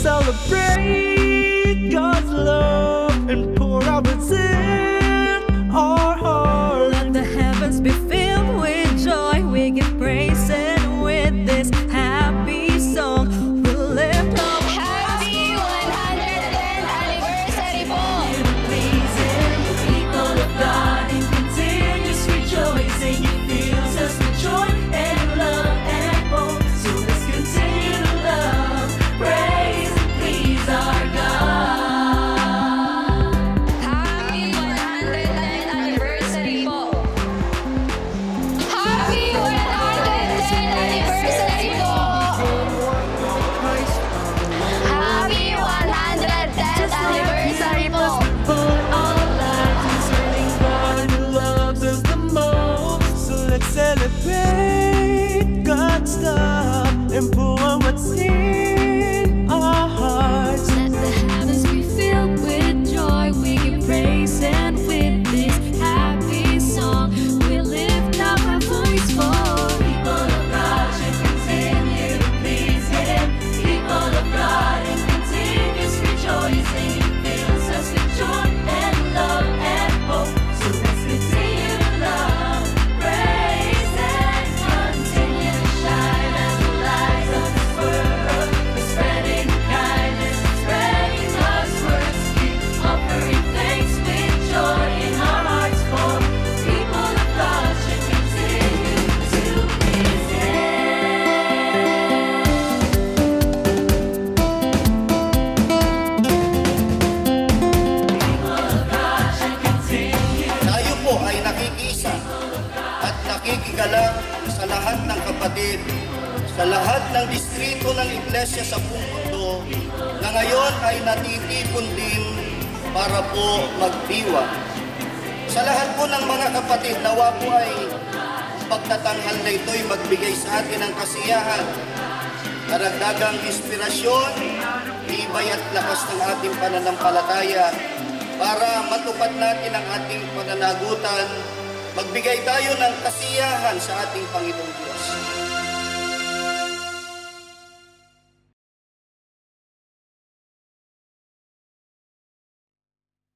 celebrate God's love and pour out within our hearts. Let the heavens be filled with joy. We give praise, and with this happy song we'll lift up. Happy 110th anniversary po! Please Him, people of God, in continuous rejoicing. He fills us with joy and love and hope. So let's continue to love, praise, and please our God. Happy 110th anniversary po! Happy 110th anniversary po! Happy 110th anniversary po! Put our lives in serving God who loves us the most. So let's celebrate God's love and pour out what's in our hearts. Let the heavens be filled with joy. We give praise, and with this happy song we lift up our voice for. People of God should continue to please Him. People of God in continuous rejoicing. He fills us with joy and love and hope. So let's continue to love, praise, and continue to shine as the lights of this world. We're spreading kindness, spreading God's words. Keep offering thanks with joy in our hearts for people of God should continue to please Him. Tayo po ay nakikisa at nakikigalang sa lahat ng kapatid, sa lahat ng distrito ng iglesia sa buong mundo na ngayon ay natitipon din para po magdiwa. Sa lahat po ng mga kapatid, nawa po ay pagtatanghal na ito'y magbigay sa atin ng kasiyahan, karagdagang inspirasyon, tibay at lakas ng ating pananampalataya para matupad natin ang ating pananagutan, magbigay tayo ng kasiyahan sa ating Panginoong Diyos.